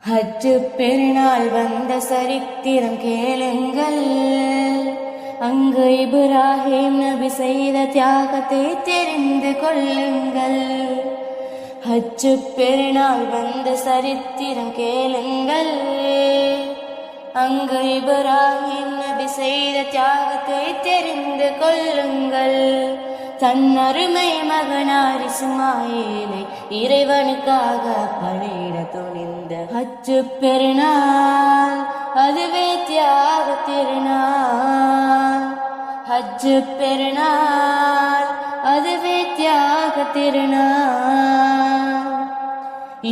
ஹஜ்ஜு பெருநாள் வந்த சரித்திரம் கேளுங்கள். அங்கு இப்ராஹிம் நபி செய்த தியாகத்தை தெரிந்து கொள்ளுங்கள். ஹஜ்ஜு பெருநாள் வந்த சரித்திரம் கேளுங்கள். அங்கு இப்ராஹிம் நபி செய்த தியாகத்தை தெரிந்து கொள்ளுங்கள். தன் அருமை மகனார் இஸ்மாயிலை இறைவனுக்காக பலியிட துணிந்த ஹஜ்ஜு பெருநாள், அதுவே தியாக திருநாள். ஹஜ்ஜு பெருநாள், அதுவே தியாக திருநாள்.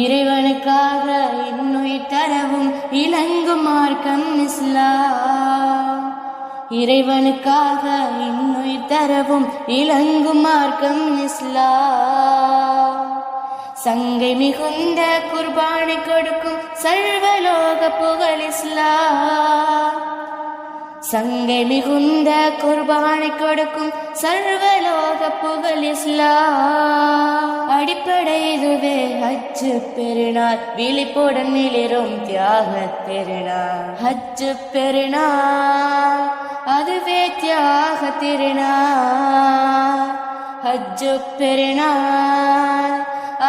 இறைவனுக்காக இன்னுயிர் தரவும் இலங்கும் மார்க்கம் இஸ்லாம். இறைவனுக்காக இன்னுயிர் தரவும் இலங்கும் மார்க்கம் இஸ்லாம். சங்கை மிகுந்த குர்பானை கொடுக்கும் சர்வலோக புகழ் இஸ்லாம். சங்கை மிகுந்த குர்பானை கொடுக்கும் சர்வலோக புகழ் இஸ்லாம். அடிப்படை இதுவே ஹஜ்ஜு பெருநாள், விழிப்புடன் மிளிரும் தியாக திருநாள். ஹஜ்ஜு பெருநாள், அதுவே தியாக திருநாள். ஹஜ்ஜு பெருநாள்,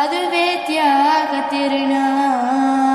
அதுவே தியாக திருநாள்.